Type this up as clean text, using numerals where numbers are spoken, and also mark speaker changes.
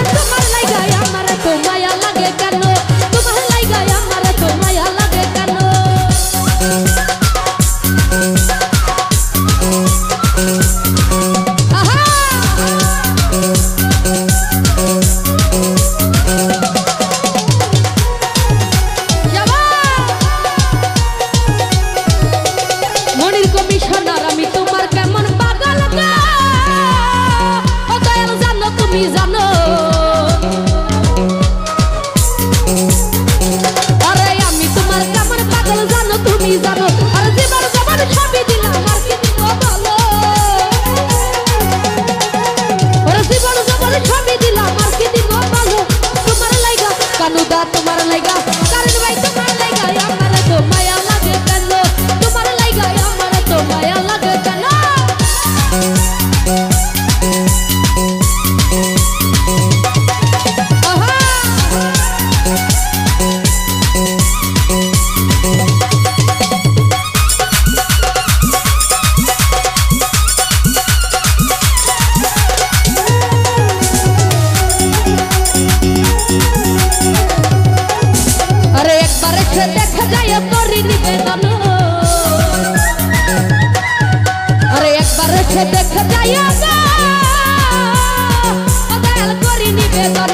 Speaker 1: তোমার লাইগায় আমার তো মায়া লাগে কেন তোমার লাইগায় আমার তো মায়া লাগে কেন মনির কমিশনার আমি তোমার কেমন পাগল গো ও দয়াল জানো তুমি জানো আরে আমি তোমার কেমন পাগল জানো তুমি জানো আর জীবন জবান সবই দিলাম আর কি দিব বলো ওরে জীবন জবান সবই দিলাম আর কি দিব বলো তোমার লাইগা কানুদা তোমার লাইগা কারণ ভাই তোমার লাইগা আমার তো মায়া লাগে কেন তোমার লাইগা আমার তো মায়া লাগে কেন আরে একবার এসে দেখা যায় করি নিবেদন আরে একবার এসে দেখা যায় দয়াল করি নিবেদন